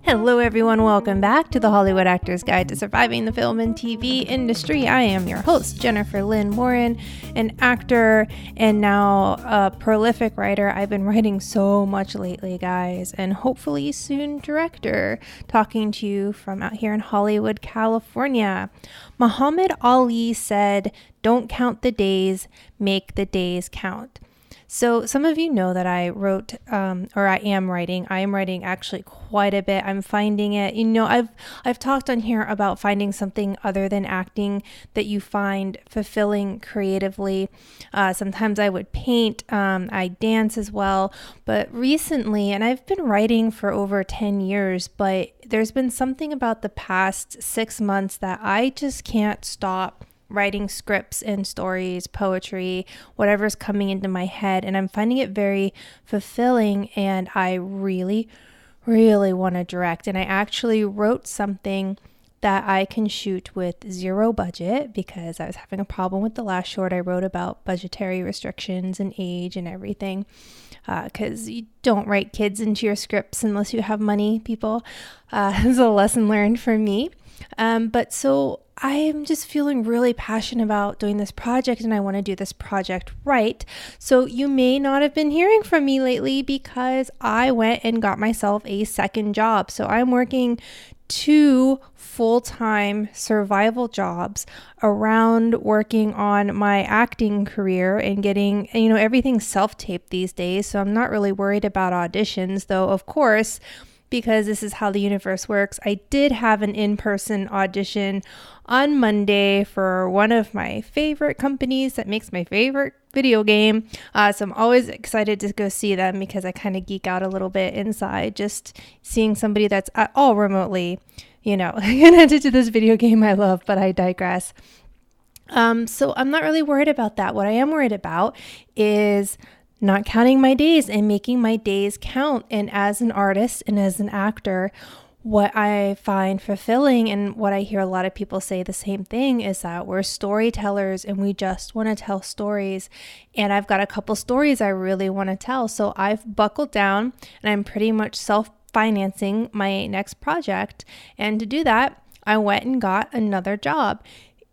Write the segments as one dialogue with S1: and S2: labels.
S1: Hello everyone, welcome back to the Hollywood Actor's Guide to Surviving the Film and TV Industry. I am your host, Jennifer Lynn Warren, an actor and now a prolific writer. I've been writing so much lately, guys, and hopefully soon director, talking to you from out here in Hollywood, California. Muhammad Ali said, "Don't count the days, make the days count." So some of you know that I am writing actually quite a bit. I'm finding it, I've talked on here about finding something other than acting that you find fulfilling creatively. Sometimes I would paint, I dance as well, but recently, and I've been writing for over 10 years, but there's been something about the past 6 months that I just can't stop writing scripts and stories, poetry, whatever's coming into my head. And I'm finding it very fulfilling. And I really, really want to direct. And I actually wrote something that I can shoot with zero budget because I was having a problem with the last short I wrote about budgetary restrictions and age and everything. Because you don't write kids into your scripts unless you have money, people. It's a lesson learned for me. But so I am just feeling really passionate about doing this project, and I want to do this project right. So you may not have been hearing from me lately because I went and got myself a second job. So I'm working 2 full-time survival jobs around working on my acting career and getting, everything's self-taped these days. So I'm not really worried about auditions, though, of course, because this is how the universe works. I did have an in-person audition on Monday for one of my favorite companies that makes my favorite video game. So I'm always excited to go see them because I kind of geek out a little bit inside just seeing somebody that's at all remotely, connected to this video game I love, but I digress. So I'm not really worried about that. What I am worried about is not counting my days and making my days count. And as an artist and as an actor, what I find fulfilling and what I hear a lot of people say the same thing is that we're storytellers and we just want to tell stories. And I've got a couple stories I really want to tell. So I've buckled down and I'm pretty much self-financing my next project. And to do that, I went and got another job.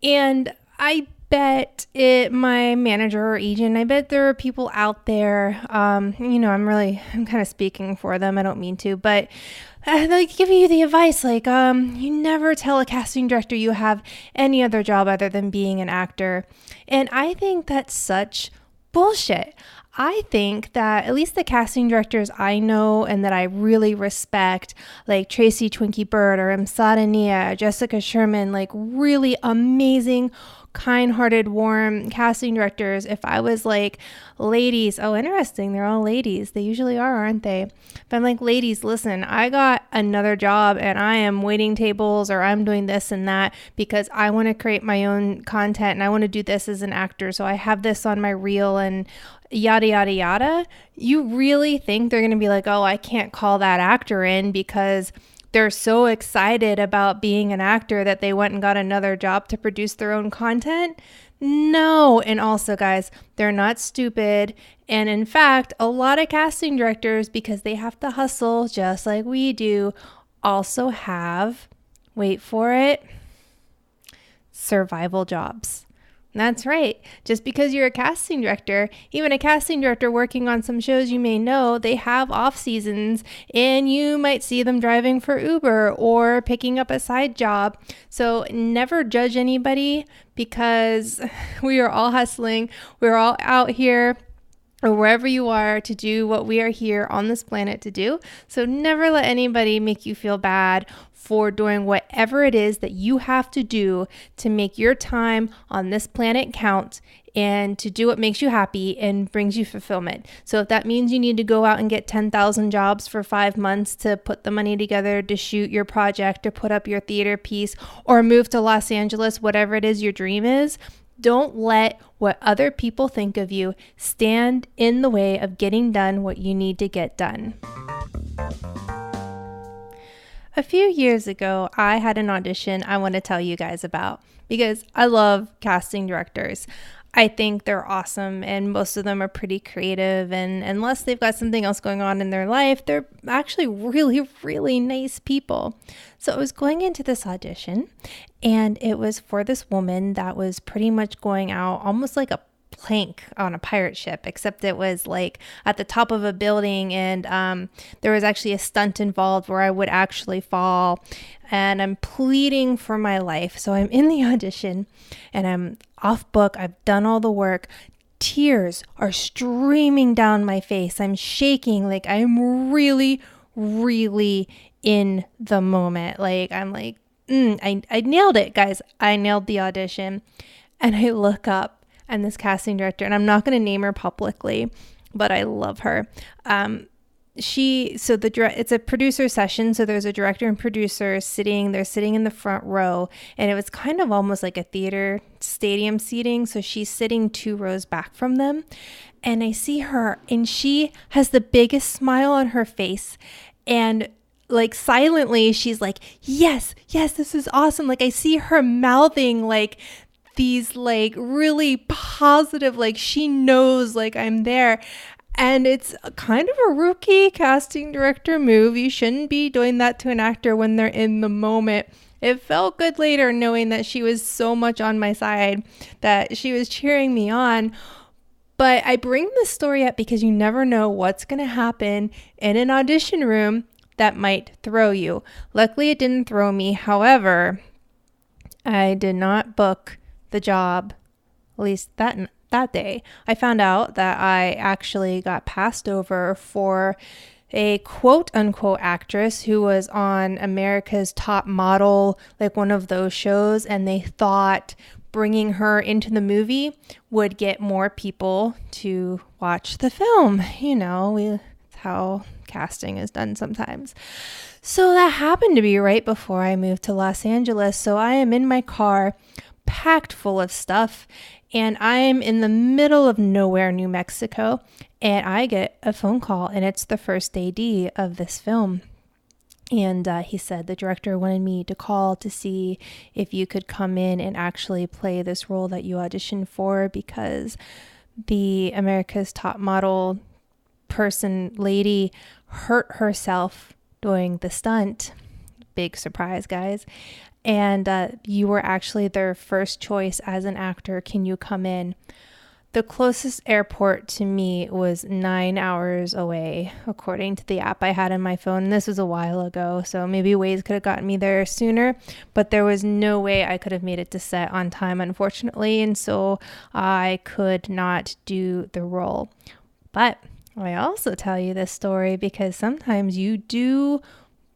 S1: And I bet my manager or agent, I bet there are people out there, I'm kind of speaking for them. I don't mean to, but they give you the advice, you never tell a casting director you have any other job other than being an actor. And I think that's such bullshit. I think that at least the casting directors I know and that I really respect, like Tracy Twinkie Bird or Emsada Nia, Jessica Sherman, like really amazing, kind-hearted, warm casting directors. If I was like, ladies, oh, interesting, they're all ladies. They usually are, aren't they? If I'm like, ladies, listen, I got another job and I am waiting tables or I'm doing this and that because I want to create my own content and I want to do this as an actor. So I have this on my reel and yada, yada, yada. You really think they're going to be like, oh, I can't call that actor in because they're so excited about being an actor that they went and got another job to produce their own content? No. And also, guys, they're not stupid. And in fact, a lot of casting directors, because they have to hustle just like we do, also have, wait for it, survival jobs. That's right. Just because you're a casting director, even a casting director working on some shows you may know, they have off seasons and you might see them driving for Uber or picking up a side job. So never judge anybody because we are all hustling. We're all out here or wherever you are to do what we are here on this planet to do. So never let anybody make you feel bad for doing whatever it is that you have to do to make your time on this planet count and to do what makes you happy and brings you fulfillment. So if that means you need to go out and get 10,000 jobs for 5 months to put the money together to shoot your project or put up your theater piece or move to Los Angeles, whatever it is your dream is, don't let what other people think of you stand in the way of getting done what you need to get done. A few years ago, I had an audition I want to tell you guys about because I love casting directors. I think they're awesome, and most of them are pretty creative, and unless they've got something else going on in their life, they're actually really, really nice people. So I was going into this audition, and it was for this woman that was pretty much going out almost like a plank on a pirate ship, except it was like at the top of a building, and there was actually a stunt involved where I would actually fall, and I'm pleading for my life. So I'm in the audition and I'm off book. I've done all the work. Tears are streaming down my face. I'm shaking. Like I'm really, really in the moment. Like I'm like, I nailed it, guys. I nailed the audition. And I look up, and this casting director, and I'm not going to name her publicly, but I love her. It's a producer session. So there's a director and producer they're sitting in the front row, and it was kind of almost like a theater stadium seating. So she's sitting 2 rows back from them, and I see her, and she has the biggest smile on her face, and like silently, she's like, yes, this is awesome. Like I see her mouthing like these like really positive, like she knows like I'm there. And it's kind of a rookie casting director move. You shouldn't be doing that to an actor when they're in the moment. It felt good later knowing that she was so much on my side, that she was cheering me on. But I bring this story up because you never know what's going to happen in an audition room that might throw you. Luckily, it didn't throw me. However, I did not book the job, at least that day. I found out that I actually got passed over for a quote unquote actress who was on America's Top Model, like one of those shows, and they thought bringing her into the movie would get more people to watch the film. You know, it's how casting is done sometimes. So that happened to be right before I moved to Los Angeles. So I am in my car, packed full of stuff, and I'm in the middle of nowhere, New Mexico, and I get a phone call, and it's the first AD of this film. And he said the director wanted me to call to see if you could come in and actually play this role that you auditioned for, because the America's Top Model lady hurt herself doing the stunt. Big surprise, guys. And you were actually their first choice as an actor. Can you come in? The closest airport to me was 9 hours away, according to the app I had on my phone. This was a while ago, so maybe Waze could have gotten me there sooner, but there was no way I could have made it to set on time, unfortunately, and so I could not do the role. But I also tell you this story because sometimes you do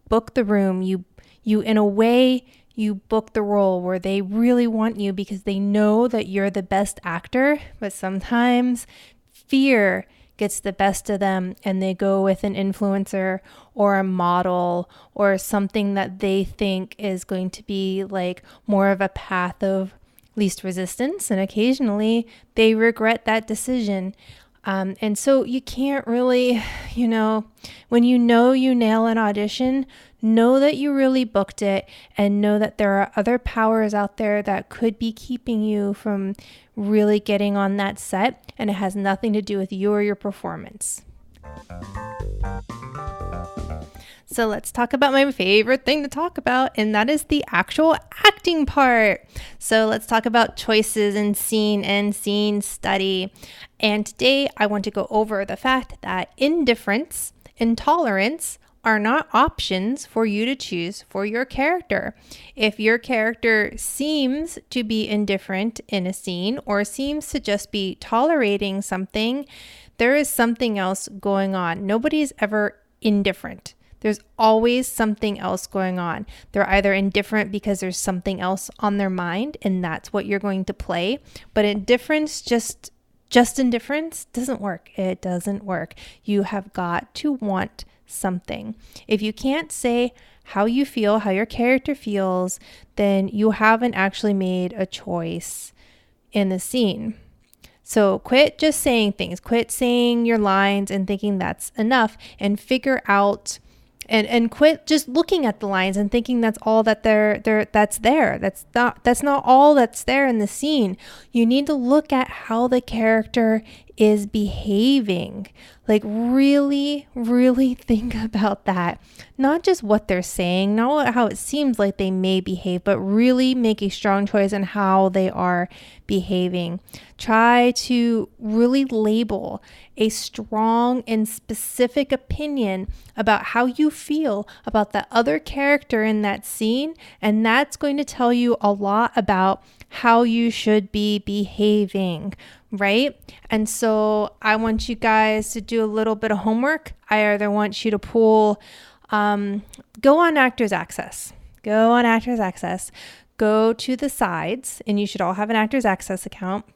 S1: book the room. You in a way, you book the role where they really want you because they know that you're the best actor, but sometimes fear gets the best of them and they go with an influencer or a model or something that they think is going to be like more of a path of least resistance. And occasionally they regret that decision. And so you can't really, when you nail an audition, know that you really booked it and know that there are other powers out there that could be keeping you from really getting on that set, and it has nothing to do with you or your performance. So let's talk about my favorite thing to talk about, and that is the actual acting part. So let's talk about choices in scene and scene study. And today I want to go over the fact that indifference and tolerance are not options for you to choose for your character. If your character seems to be indifferent in a scene or seems to just be tolerating something, there is something else going on. Nobody's ever indifferent. There's always something else going on. They're either indifferent because there's something else on their mind and that's what you're going to play. But indifference, just indifference doesn't work. It doesn't work. You have got to want something. If you can't say how you feel, how your character feels, then you haven't actually made a choice in the scene. So quit just saying things. Quit saying your lines and thinking that's enough, and figure out and quit just looking at the lines and thinking that's all that that's there. That's not all that's there in the scene. You need to look at how the character is behaving. Like really, really think about that. Not just what they're saying, not how it seems like they may behave, but really make a strong choice on how they are behaving. Try to really label a strong and specific opinion about how you feel about the other character in that scene, and that's going to tell you a lot about how you should be behaving, right? And so I want you guys to do a little bit of homework. I either want you to go on Actors Access. Go to the sides, and you should all have an Actors Access account.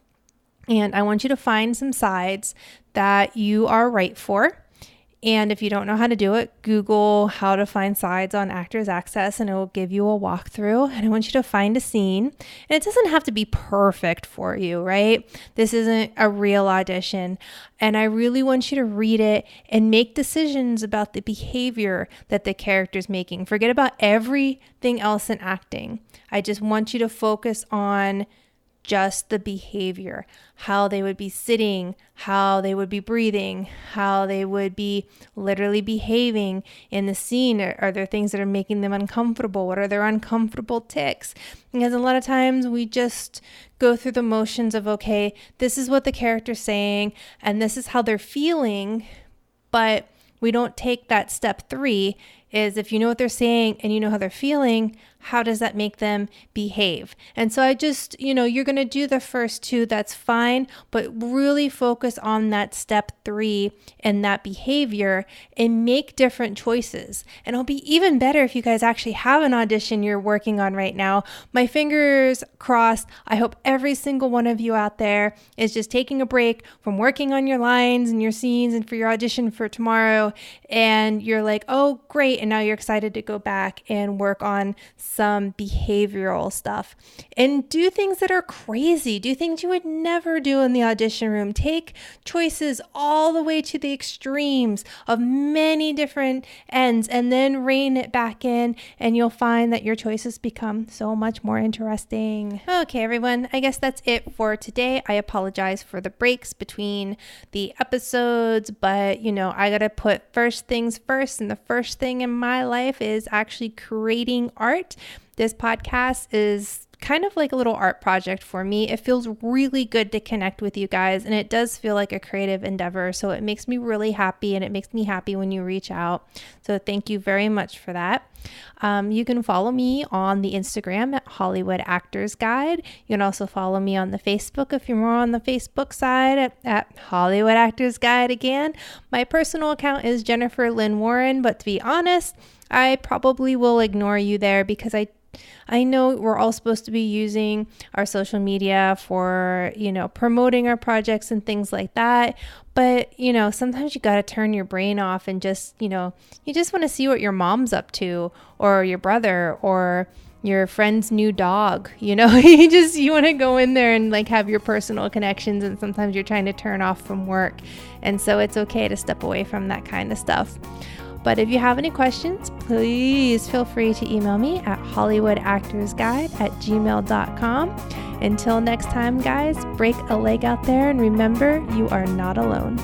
S1: And I want you to find some sides that you are right for. And if you don't know how to do it, Google how to find sides on Actors Access and it will give you a walkthrough. And I want you to find a scene. And it doesn't have to be perfect for you, right? This isn't a real audition. And I really want you to read it and make decisions about the behavior that the character's making. Forget about everything else in acting. I just want you to focus on just the behavior, how they would be sitting, how they would be breathing, how they would be literally behaving in the scene. Are there things that are making them uncomfortable? What are their uncomfortable tics? Because a lot of times we just go through the motions of, okay, this is what the character's saying and this is how they're feeling, but we don't take that step 3 is if you know what they're saying and you know how they're feeling, how does that make them behave? And so I just, you're going to do the first 2, that's fine, but really focus on that step 3 and that behavior and make different choices. And it'll be even better if you guys actually have an audition you're working on right now. My fingers crossed. I hope every single one of you out there is just taking a break from working on your lines and your scenes and for your audition for tomorrow. And you're like, oh, great. And now you're excited to go back and work on some behavioral stuff and do things that are crazy. Do things you would never do in the audition room. Take choices all the way to the extremes of many different ends and then rein it back in, and you'll find that your choices become so much more interesting. Okay, everyone, I guess that's it for today. I apologize for the breaks between the episodes, but I gotta put first things first, and the first thing in my life is actually creating art. This podcast is kind of like a little art project for me. It feels really good to connect with you guys, and it does feel like a creative endeavor. So it makes me really happy, and it makes me happy when you reach out. So thank you very much for that. You can follow me on the Instagram at Hollywood Actors Guide. You can also follow me on the Facebook if you're more on the Facebook side at Hollywood Actors Guide again. My personal account is Jennifer Lynn Warren, but to be honest, I probably will ignore you there because I know we're all supposed to be using our social media for, promoting our projects and things like that. But, sometimes you got to turn your brain off and just, you just want to see what your mom's up to, or your brother, or your friend's new dog. You want to go in there and have your personal connections. And sometimes you're trying to turn off from work. And so it's okay to step away from that kind of stuff. But if you have any questions, please feel free to email me at hollywoodactorsguide@gmail.com. Until next time, guys, break a leg out there and remember, you are not alone.